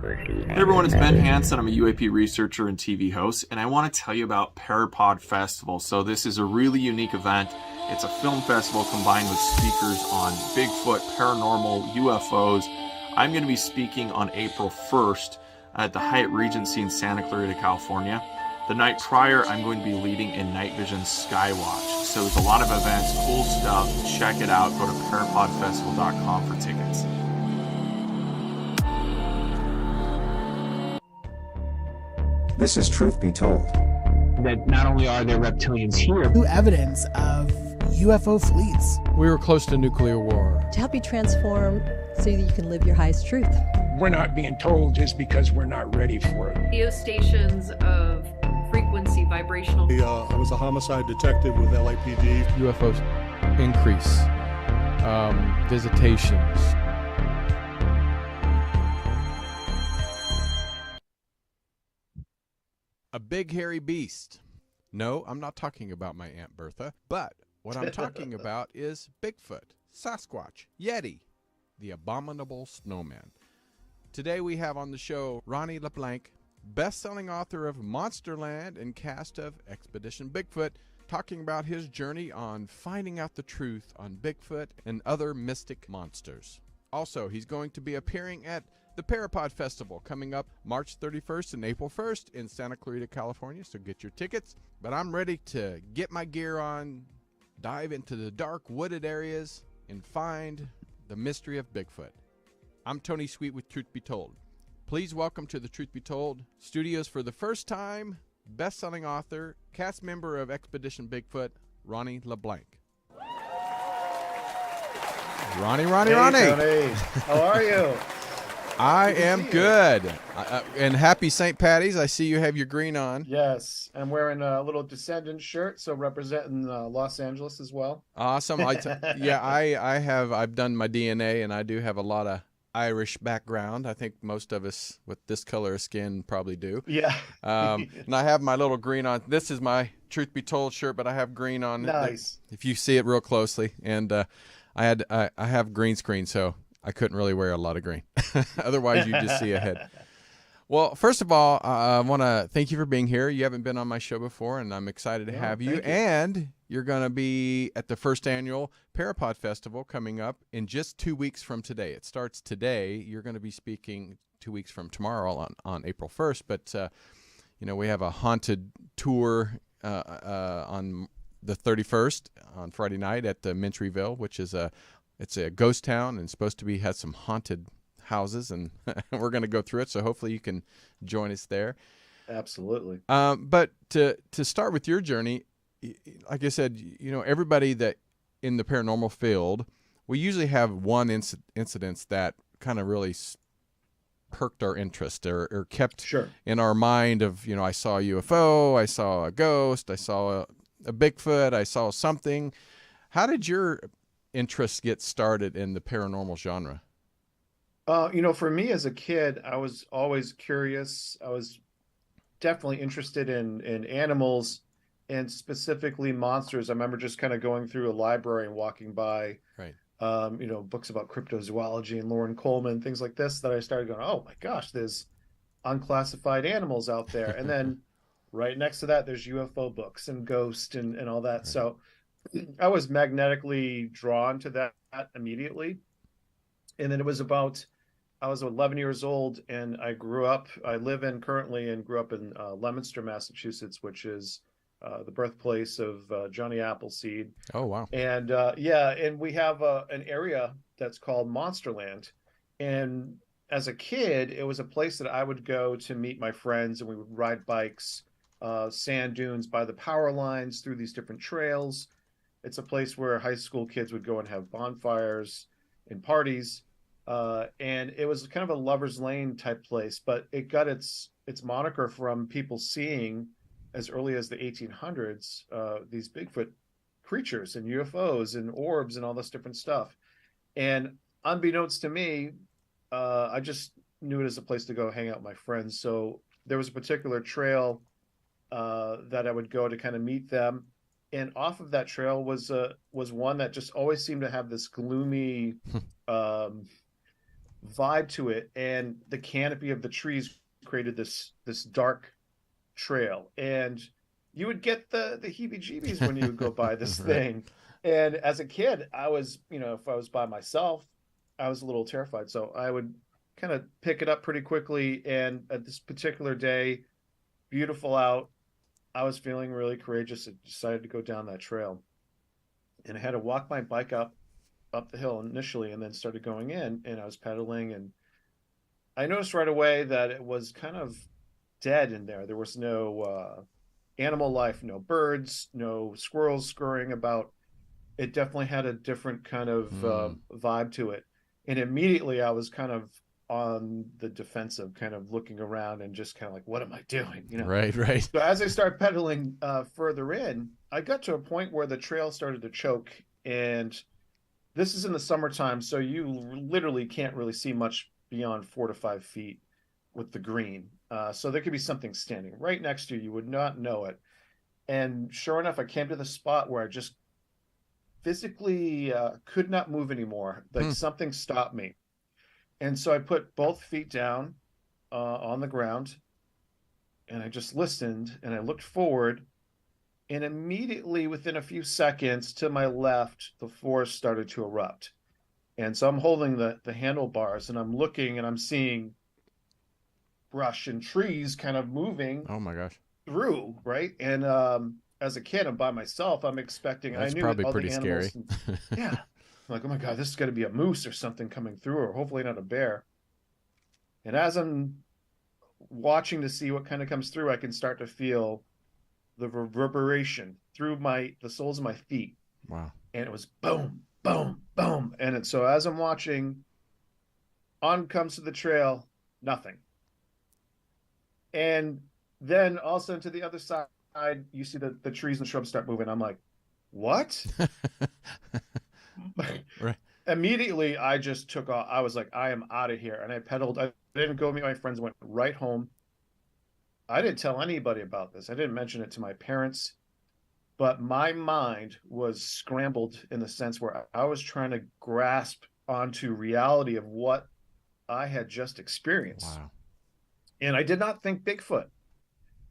Hey everyone, it's Ben Hansen. I'm a UAP researcher and TV host, and I want to tell you about Parapod Festival. So this is a really unique event. It's a film festival combined with speakers on Bigfoot, paranormal, UFOs. I'm going to be speaking on April 1st at the Hyatt Regency in Santa Clarita, California. The night prior, I'm going to be leading in Night Vision Skywatch. So there's a lot of events, cool stuff. Check it out. Go to parapodfestival.com for tickets. This is Truth Be Told. That not only are there reptilians here, new evidence of UFO fleets. We were close to nuclear war. To help you transform so that you can live your highest truth. We're not being told just because we're not ready for it. Geostations of frequency, vibrational. I was a homicide detective with LAPD. UFOs increase. Visitations. A big hairy beast. No, I'm not talking about my Aunt Bertha, but what I'm talking about is Bigfoot, Sasquatch, Yeti, the abominable snowman. Today we have on the show Ronnie LeBlanc, best-selling author of Monsterland and cast of Expedition Bigfoot, talking about his journey on finding out the truth on Bigfoot and other mystic monsters. Also, he's going to be appearing at the Parapod Festival coming up March 31st and April 1st in Santa Clarita, California, so get your tickets. But I'm ready to get my gear on, dive into the dark wooded areas, and find the mystery of Bigfoot. I'm Tony Sweet with Truth Be Told. Please welcome to the Truth Be Told studios for the first time, best-selling author, cast member of Expedition Bigfoot, Ronnie LeBlanc. Ronnie. Tony. How are you? I am good. And happy St. Patty's. I see you have your green on. Yes, I'm wearing a little Descendant shirt, so representing Los Angeles as well. Awesome. I've done my DNA, and I do have a lot of Irish background. I think most of us with this color of skin probably do. Yeah. And I have my little green on. This is my Truth Be Told shirt, but I have green on. Nice. If you see it real closely, and I have green screen, so I couldn't really wear a lot of green. Otherwise, you just see a head. Well, first of all, I want to thank you for being here. You haven't been on my show before, and I'm excited to have you. And you're going to be at the first annual Parapod Festival coming up in just 2 weeks from today. It starts today. You're going to be speaking 2 weeks from tomorrow on April 1st. But, we have a haunted tour on the 31st on Friday night at the Mentryville, which is it's a ghost town and supposed to has some haunted houses, and we're going to go through it. So hopefully you can join us there. Absolutely. But to start with your journey, like I said, everybody that in the paranormal field, we usually have one incident that kind of really perked our interest or kept in our mind of, I saw a UFO, I saw a ghost, I saw a Bigfoot, I saw something. How did your interest get started in the paranormal genre? For me as a kid, I was always curious. I was definitely interested in animals and specifically monsters. I remember just kind of going through a library and walking by, books about cryptozoology and Lauren Coleman, things like this, that I started going, oh my gosh, there's unclassified animals out there. And then right next to that, there's UFO books and ghost and all that. Right. So I was magnetically drawn to that immediately. And then I was 11 years old, and I grew up in Leominster, Massachusetts, which is the birthplace of Johnny Appleseed. Oh, wow. And and we have an area that's called Monsterland. And as a kid, it was a place that I would go to meet my friends, and we would ride bikes, sand dunes by the power lines, through these different trails. It's a place where high school kids would go and have bonfires and parties. And it was kind of a lover's lane type place, but it got its moniker from people seeing as early as the 1800s, these Bigfoot creatures and UFOs and orbs and all this different stuff. And unbeknownst to me, I just knew it as a place to go hang out with my friends. So there was a particular trail that I would go to kind of meet them. And off of that trail was one that just always seemed to have this gloomy vibe to it, and the canopy of the trees created this dark trail, and you would get the heebie-jeebies when you would go by this Right. thing. And as a kid, I was, if I was by myself, I was a little terrified, so I would kind of pick it up pretty quickly. And at this particular day, beautiful out, I was feeling really courageous and decided to go down that trail, and I had to walk my bike up the hill initially, and then started going in, and I was pedaling, and I noticed right away that it was kind of dead in there. There was no animal life, no birds, no squirrels scurrying about. It definitely had a different kind of vibe to it. And immediately I was kind of on the defensive, kind of looking around and just kind of like, what am I doing? Right. So as I started pedaling further in, I got to a point where the trail started to choke. And this is in the summertime, so you literally can't really see much beyond 4 to 5 feet with the green. So there could be something standing right next to you. You would not know it. And sure enough, I came to the spot where I just physically could not move anymore. Like something stopped me. And so I put both feet down on the ground, and I just listened, and I looked forward, and immediately within a few seconds to my left, the forest started to erupt. And so I'm holding the handlebars, and I'm looking, and I'm seeing brush and trees kind of moving. Oh my gosh. Through, right? And as a kid, I'm by myself. I'm expecting. That's I knew probably all pretty the scary. animals. Yeah, I'm like, oh my god, this is going to be a moose or something coming through, or hopefully not a bear. And as I'm watching to see what kind of comes through, I can start to feel the reverberation through the soles of my feet. Wow. And it was boom, boom, boom. And so as I'm watching, on comes to the trail, nothing. And then all of a sudden to the other side, you see the trees and shrubs start moving. I'm like, what? Right. Immediately, I just took off. I was like, I am out of here. And I pedaled. I didn't go meet my friends, went right home. I didn't tell anybody about this. I didn't mention it to my parents. But my mind was scrambled in the sense where I was trying to grasp onto reality of what I had just experienced. Wow. And I did not think Bigfoot.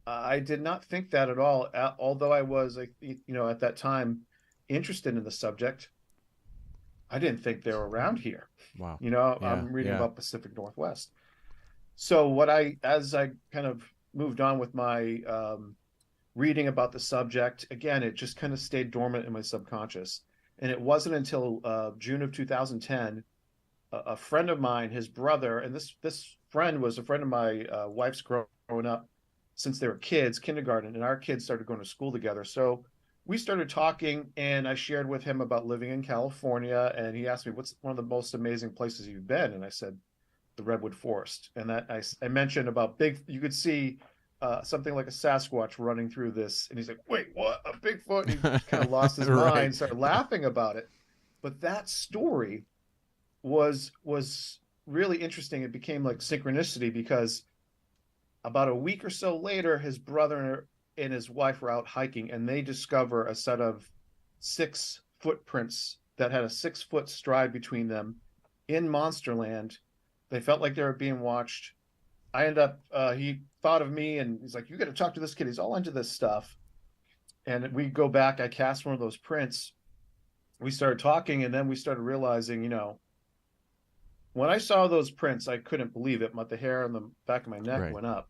I did not think that at all. Although I was, at that time, interested in the subject, I didn't think they were around here. Wow. I'm reading about Pacific Northwest. So as I kind of moved on with my reading about the subject, again, it just kind of stayed dormant in my subconscious. And it wasn't until June of 2010, a friend of mine, his brother, and this friend was a friend of my wife's growing up since they were kids, kindergarten, and our kids started going to school together. So we started talking, and I shared with him about living in California, and he asked me, what's one of the most amazing places you've been? And I said, the Redwood Forest. And that I mentioned about you could see something like a Sasquatch running through this. And he's like, wait, what? A Bigfoot? And he kind of lost his Right. mind, started laughing about it. But that story was really interesting. It became like synchronicity, because about a week or so later, his brother and his wife were out hiking, and they discover a set of 6 footprints that had a 6-foot stride between them in Monsterland. They felt like they were being watched. I ended up, he thought of me, and he's like, you got to talk to this kid. He's all into this stuff. And we go back, I cast one of those prints. We started talking, and then we started realizing, when I saw those prints, I couldn't believe it. The hair on the back of my neck went up.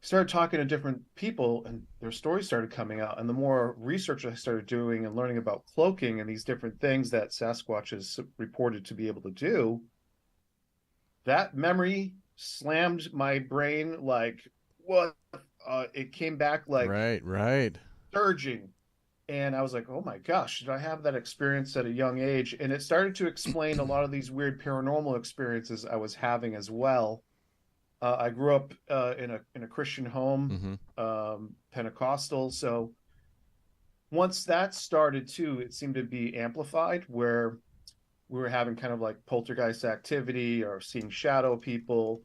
Started talking to different people, and their stories started coming out. And the more research I started doing and learning about cloaking and these different things that Sasquatch is reported to be able to do, that memory slammed my brain like, what? It came back like Right. surging. And I was like, oh my gosh, did I have that experience at a young age? And it started to explain a lot of these weird paranormal experiences I was having as well. I grew up in a Christian home, Pentecostal. So once that started too, it seemed to be amplified, where we were having kind of like poltergeist activity or seeing shadow people.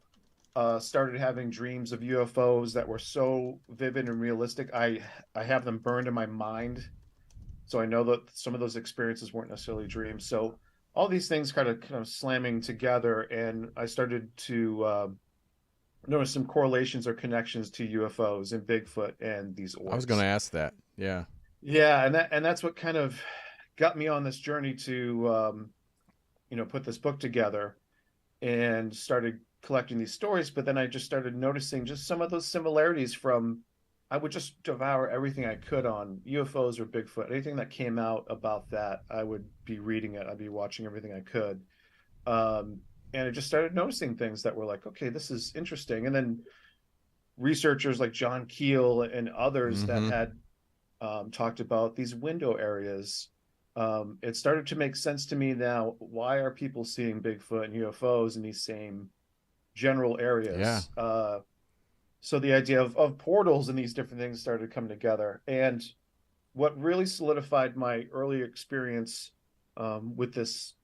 Started having dreams of UFOs that were so vivid and realistic. I have them burned in my mind, so I know that some of those experiences weren't necessarily dreams. So all these things kind of slamming together, and I started to notice some correlations or connections to UFOs and Bigfoot and these orbs. I was going to ask that. Yeah. Yeah, and that's what kind of got me on this journey to put this book together and started collecting these stories. But then I just started noticing just some of those similarities from, I would just devour everything I could on UFOs or Bigfoot. Anything that came out about that, I would be reading it. I'd be watching everything I could. And I just started noticing things that were like, okay, this is interesting. And then researchers like John Keel and others that had talked about these window areas. It started to make sense to me now. Why are people seeing Bigfoot and UFOs in these same general areas? Yeah. So the idea of portals and these different things started to come together. And what really solidified my early experience with this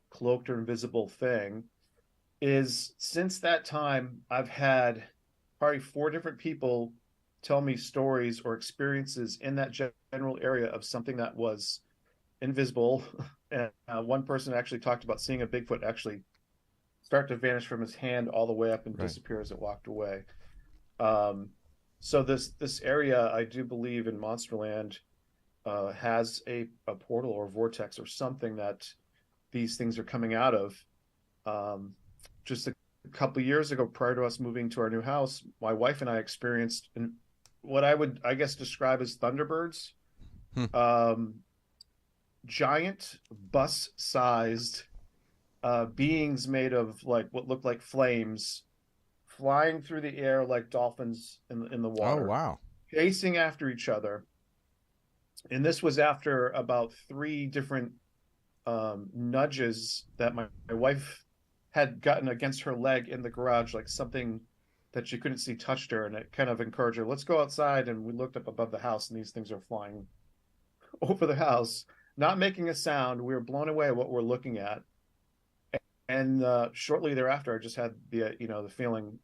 cloaked or invisible thing is, since that time, I've had probably 4 different people tell me stories or experiences in that general area of something that was invisible. And one person actually talked about seeing a Bigfoot actually start to vanish from his hand all the way up and disappear as it walked away. So this area, I do believe, in Monsterland has a portal or vortex or something that these things are coming out of. Just a couple of years ago, prior to us moving to our new house, my wife and I experienced what I would, I guess, describe as thunderbirds. Giant bus-sized beings made of like what looked like flames, flying through the air like dolphins in the water. Oh, wow. Chasing after each other. And this was after about 3 different nudges that my wife had gotten against her leg in the garage, like something that she couldn't see touched her, and it kind of encouraged her, let's go outside. And we looked up above the house, and these things are flying over the house, not making a sound. We were blown away at what we're looking at. And shortly thereafter, I just had the feeling,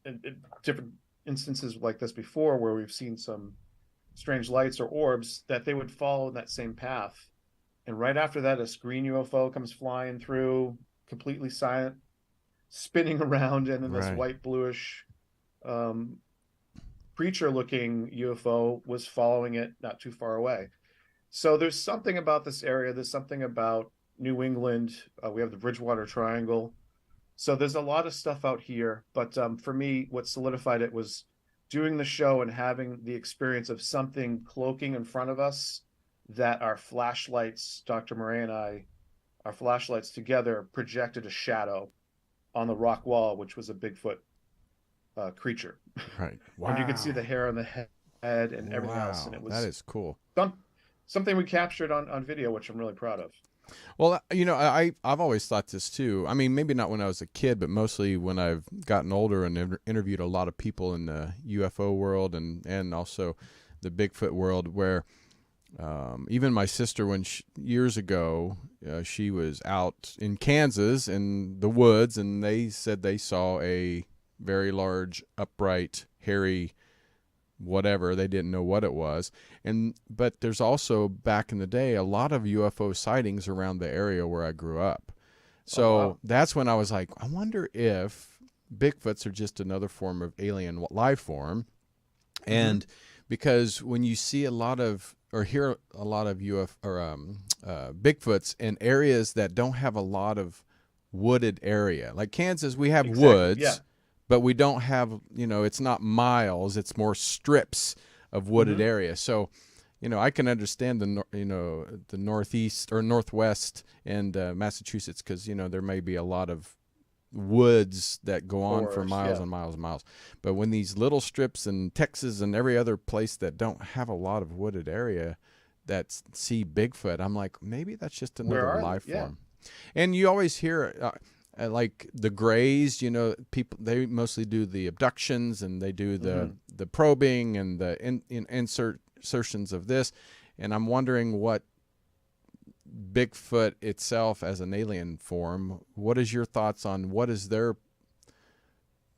in different instances like this before, where we've seen some strange lights or orbs, that they would follow that same path. And right after that, a green UFO comes flying through, completely silent, spinning around, and then this white bluish creature-looking UFO was following it not too far away. So there's something about this area. There's something about New England. We have the Bridgewater Triangle. So there's a lot of stuff out here. But for me, what solidified it was doing the show and having the experience of something cloaking in front of us, that our flashlights, Dr. Murray and I, our flashlights together projected a shadow on the rock wall, which was a Bigfoot creature. Right. Wow. And you could see the hair on the head and everything else. And it was, that is cool. Something we captured on video, which I'm really proud of. Well, I've always thought this too. I mean, maybe not when I was a kid, but mostly when I've gotten older and interviewed a lot of people in the UFO world and also the Bigfoot world, where even my sister, years ago, she was out in Kansas in the woods, and they said they saw a very large, upright, hairy whatever. They didn't know what it was. But there's also, back in the day, a lot of UFO sightings around the area where I grew up. So that's when I was like, I wonder if Bigfoots are just another form of alien life form. And because when you see a lot of, or hear a lot of Bigfoots in areas that don't have a lot of wooded area, like Kansas, we have woods, but we don't have, it's not miles, it's more strips of wooded area. So, I can understand the northeast or northwest and Massachusetts, because, there may be a lot of woods that go on for miles and miles and miles. But when these little strips in Texas and every other place that don't have a lot of wooded area that see Bigfoot, I'm like, maybe that's just another life form. And you always hear like the Greys, people, they mostly do the abductions, and they do the probing and the insertions of this. And I'm wondering what Bigfoot itself as an alien form, what is your thoughts on what is their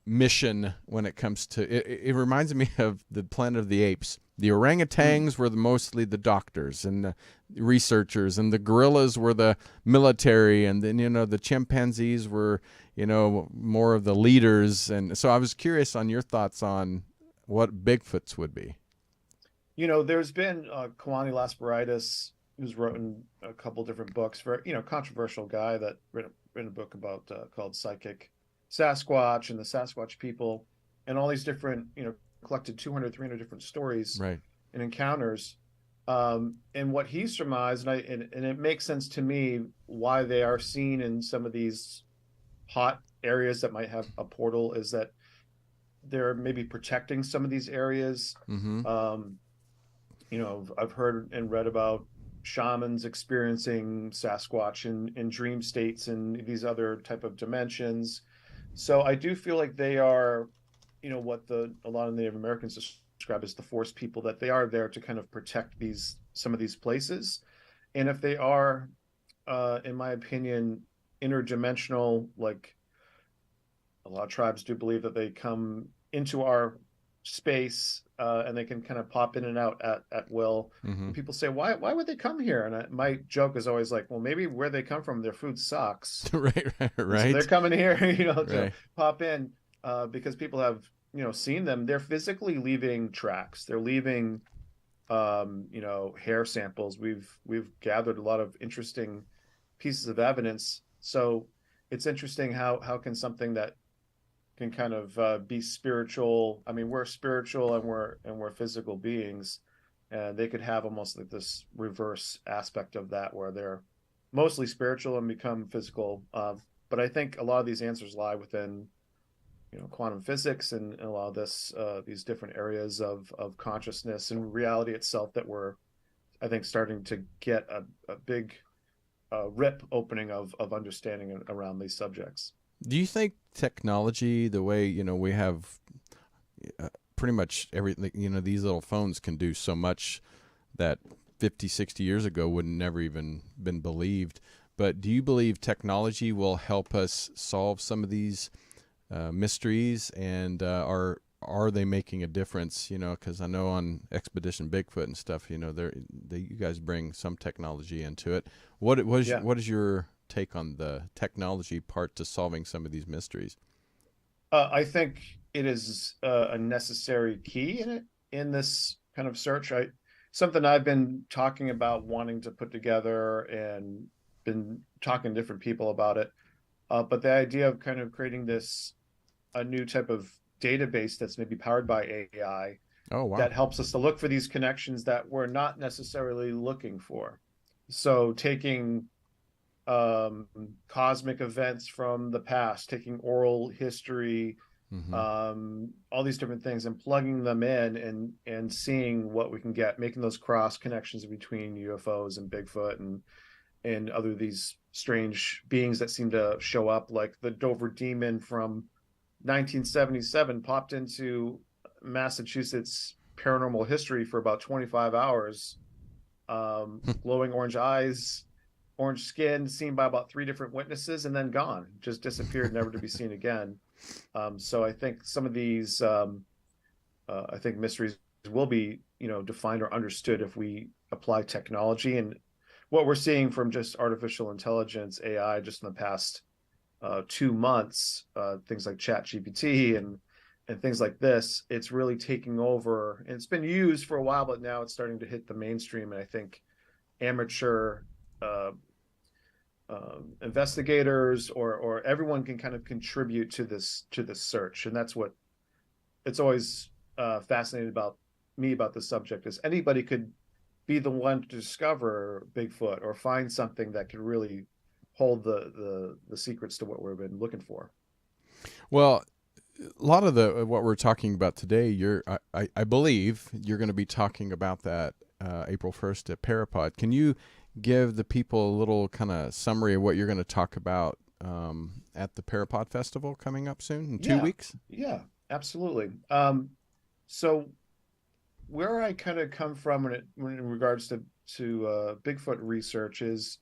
mission when it comes to it reminds me of the Planet of the Apes. The orangutans were mostly the doctors and the researchers, and the gorillas were the military, and then the chimpanzees were more of the leaders. And so I was curious on your thoughts on what Bigfoots would be. There's been Kwani Lasparitis, who's written a couple different books, very controversial guy that written a book about called Psychic Sasquatch and the Sasquatch people, and all these different collected 200 300 different stories, right, and encounters, and what he surmised, and it makes sense to me why they are seen in some of these hot areas that might have a portal, is that they're maybe protecting some of these areas. I've heard and read about shamans experiencing Sasquatch in dream states and these other type of dimensions. So I do feel like they are, what a lot of Native Americans describe as the forest people, that they are there to kind of protect some of these places. And if they are, in my opinion, interdimensional, like a lot of tribes do believe that they come into our space and they can kind of pop in and out at will. And people say, why would they come here? And my joke is always like, well, maybe where they come from, their food sucks. right. So they're coming here, to pop in, because people have, seen them. They're physically leaving tracks. They're leaving, hair samples. We've gathered a lot of interesting pieces of evidence. So it's interesting how can something that can kind of be spiritual. I mean, we're spiritual and we're physical beings, and they could have almost like this reverse aspect of that, where they're mostly spiritual and become physical. But I think a lot of these answers lie within, quantum physics and a lot of these different areas of consciousness and reality itself that we're, I think, starting to get a big rip opening of understanding around these subjects. Do you think technology, the way, we have pretty much everything, these little phones can do so much that 50, 60 years ago would never even been believed. But do you believe technology will help us solve some of these mysteries, and are they making a difference? Because I know on Expedition Bigfoot and stuff, you guys bring some technology into it. What is your take on the technology part to solving some of these mysteries? I think it is a necessary key in this kind of search. Something I've been talking about, wanting to put together, and been talking to different people about it. But the idea of kind of creating a new type of database that's maybe powered by AI, that helps us to look for these connections that we're not necessarily looking for. So taking cosmic events from the past, taking oral history, all these different things, and plugging them in and seeing what we can get, making those cross connections between UFOs and Bigfoot and other these strange beings that seem to show up, like the Dover Demon from 1977 popped into Massachusetts paranormal history for about 25 hours, glowing orange eyes, orange skin, seen by about 3 different witnesses, and then gone, just disappeared, never to be seen again. So I think some of these, I think mysteries will be, defined or understood if we apply technology. And what we're seeing from just artificial intelligence, AI, just in the past 2 months, things like ChatGPT and things like this, it's really taking over. And it's been used for a while, but now it's starting to hit the mainstream. And I think amateur investigators or everyone can kind of contribute to this search. And that's what it's always fascinated about me about this subject, is anybody could be the one to discover Bigfoot or find something that could really hold the secrets to what we've been looking for. Well, a lot of what we're talking about today, I believe you're going to be talking about that April 1st at Parapod. Can you give the people a little kind of summary of what you're going to talk about at the Parapod Festival coming up soon in 2 weeks? Yeah, absolutely. So where I kind of come from in regards to Bigfoot research is,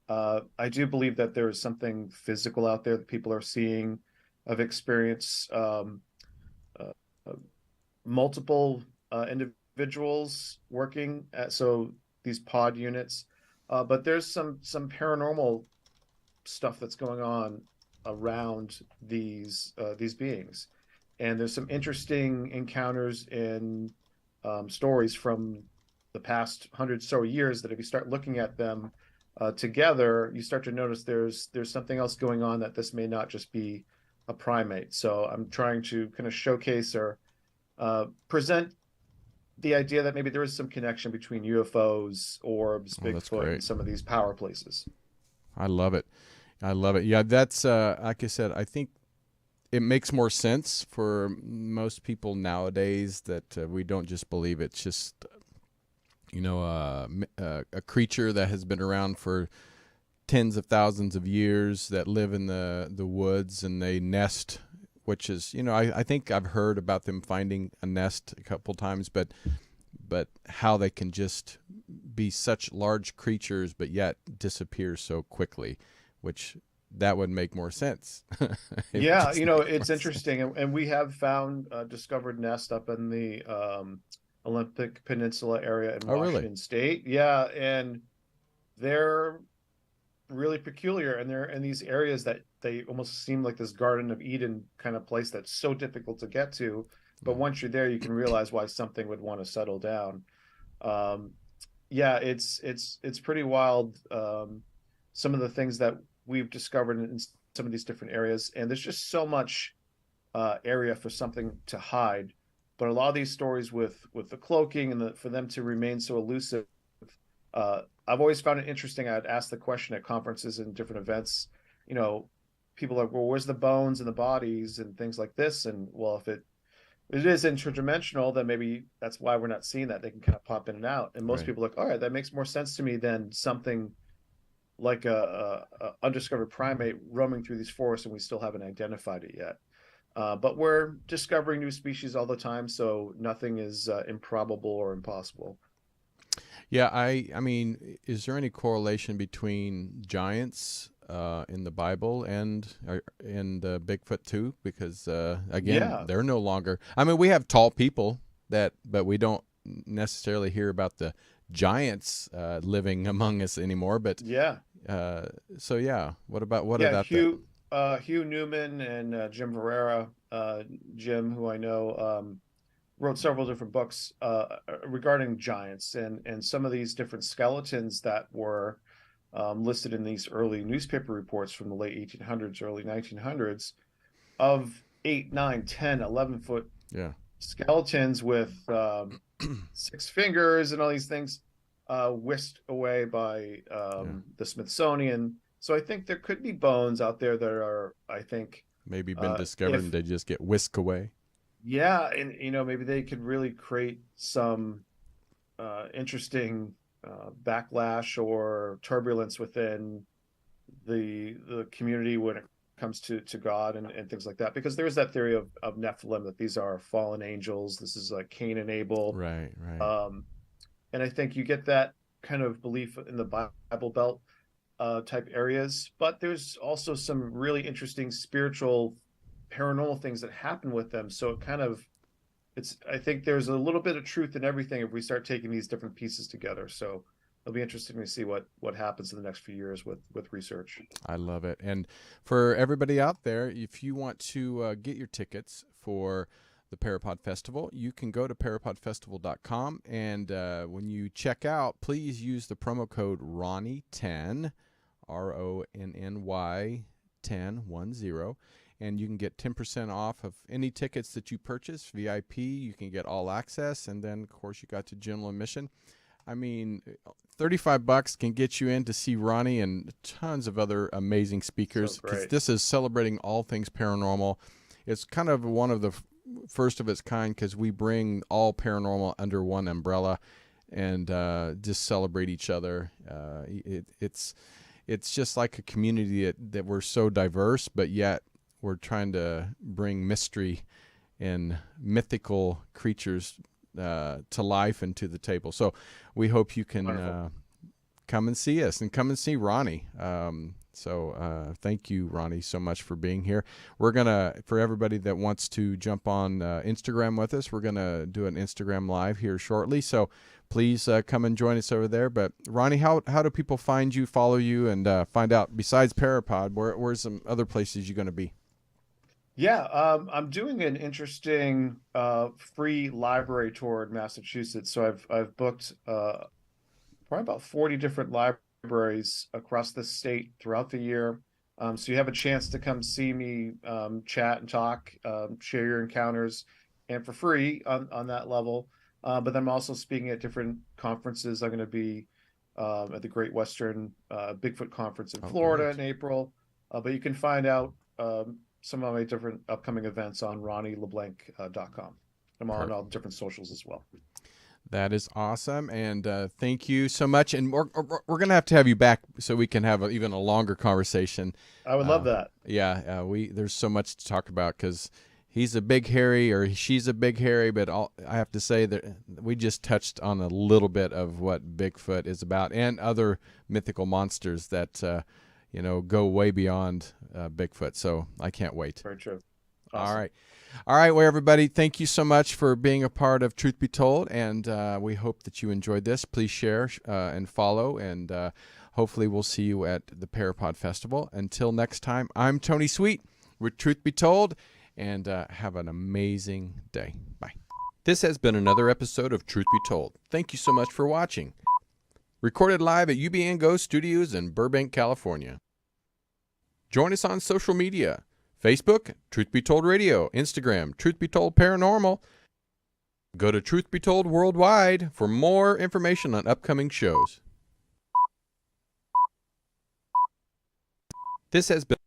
I do believe that there is something physical out there that people are seeing. I've experienced uh, multiple individuals working at these pod units, but there's some paranormal stuff that's going on around these beings, and there's some interesting encounters and stories from the past 100 so years that if you start looking at them together, you start to notice there's something else going on, that this may not just be a primate. So I'm trying to kind of showcase or present the idea that maybe there is some connection between UFOs, orbs, Bigfoot, and some of these power places. I love it. I love it. Yeah, that's like I said, I think it makes more sense for most people nowadays that we don't just believe it's just, a creature that has been around for tens of thousands of years, that live in the woods, and they nest, which is, I think I've heard about them finding a nest a couple times, but how they can just be such large creatures but yet disappear so quickly, which that would make more sense. Yeah, it's interesting, and we have found discovered nest up in the Olympic Peninsula area in Washington State. Yeah, and they're really peculiar, and they're in these areas that they almost seem like this Garden of Eden kind of place that's so difficult to get to, but once you're there, you can realize why something would want to settle down. Yeah, it's pretty wild. Some of the things that we've discovered in some of these different areas, and there's just so much area for something to hide. But a lot of these stories with the cloaking and for them to remain so elusive, I've always found it interesting. I'd ask the question at conferences and different events, people are like, well, where's the bones and the bodies and things like this? And well, if it is interdimensional, then maybe that's why we're not seeing that. They can kind of pop in and out. And most people are like, all right, that makes more sense to me than something like a undiscovered primate roaming through these forests, and we still haven't identified it yet. But we're discovering new species all the time, so nothing is improbable or impossible. Yeah, I mean, is there any correlation between giants in the Bible and Bigfoot too? Because again, they're no longer. I mean, we have tall people but we don't necessarily hear about the giants living among us anymore. But so yeah, what about Hugh Newman and Jim Verrera? Jim, who I know, wrote several different books regarding giants and some of these different skeletons that were listed in these early newspaper reports from the late 1800s, early 1900s, of 8, 9, 10, 11 foot skeletons with 6 fingers and all these things, whisked away by the Smithsonian. So I think there could be bones out there that are, I think, maybe been discovered and they just get whisked away. Yeah, and maybe they could really create some interesting backlash or turbulence within the community when it comes to God and things like that. Because there is that theory of Nephilim, that these are fallen angels. This is like Cain and Abel. Right. And I think you get that kind of belief in the Bible Belt type areas, but there's also some really interesting spiritual paranormal things that happen with them. So I think there's a little bit of truth in everything if we start taking these different pieces together. So it'll be interesting to see what happens in the next few years with research. I love it. And for everybody out there, if you want to get your tickets for the Parapod Festival, you can go to parapodfestival.com, and when you check out, please use the promo code Ronny10, RONNY 10, and you can get 10% off of any tickets that you purchase. VIP, you can get all access, and then of course you got to general admission. I mean, $35 can get you in to see Ronnie and tons of other amazing speakers, because this is celebrating all things paranormal. It's kind of one of the first of its kind, because we bring all paranormal under one umbrella and just celebrate each other. It's just like a community that we're so diverse, but yet we're trying to bring mystery and mythical creatures to life and to the table. So we hope you can come and see us and come and see Ronnie. So thank you, Ronnie, so much for being here. We're going to, for everybody that wants to jump on Instagram with us, we're going to do an Instagram Live here shortly. So please come and join us over there. But Ronnie, how do people find you, follow you, and find out, besides Parapod, where's some other places you're going to be? Yeah, I'm doing an interesting free library tour in Massachusetts. So I've booked probably about 40 different libraries across the state throughout the year. So you have a chance to come see me, chat and talk, share your encounters, and for free on that level. But then I'm also speaking at different conferences. I'm going to be at the Great Western Bigfoot Conference in Florida in April. But you can find out some of my different upcoming events on RonnieLeBlanc.com. I'm on all different socials as well. That is awesome, and thank you so much. And we're going to have you back so we can have even a longer conversation. I would love that. Yeah, there's so much to talk about because he's a big hairy or she's a big hairy, but I have to say that we just touched on a little bit of what Bigfoot is about and other mythical monsters that go way beyond Bigfoot. So I can't wait. Very true. Awesome. All right, well, everybody, thank you so much for being a part of Truth Be Told, and we hope that you enjoyed this. Please share and follow, and hopefully we'll see you at the Parapod Festival. Until next time, I'm Tony Sweet with Truth Be Told, and have an amazing day. Bye. This has been another episode of Truth Be Told. Thank you so much for watching. Recorded live at UBN Go Studios in Burbank, California. Join us on social media. Facebook, Truth Be Told Radio. Instagram, Truth Be Told Paranormal. Go to Truth Be Told Worldwide for more information on upcoming shows. This has been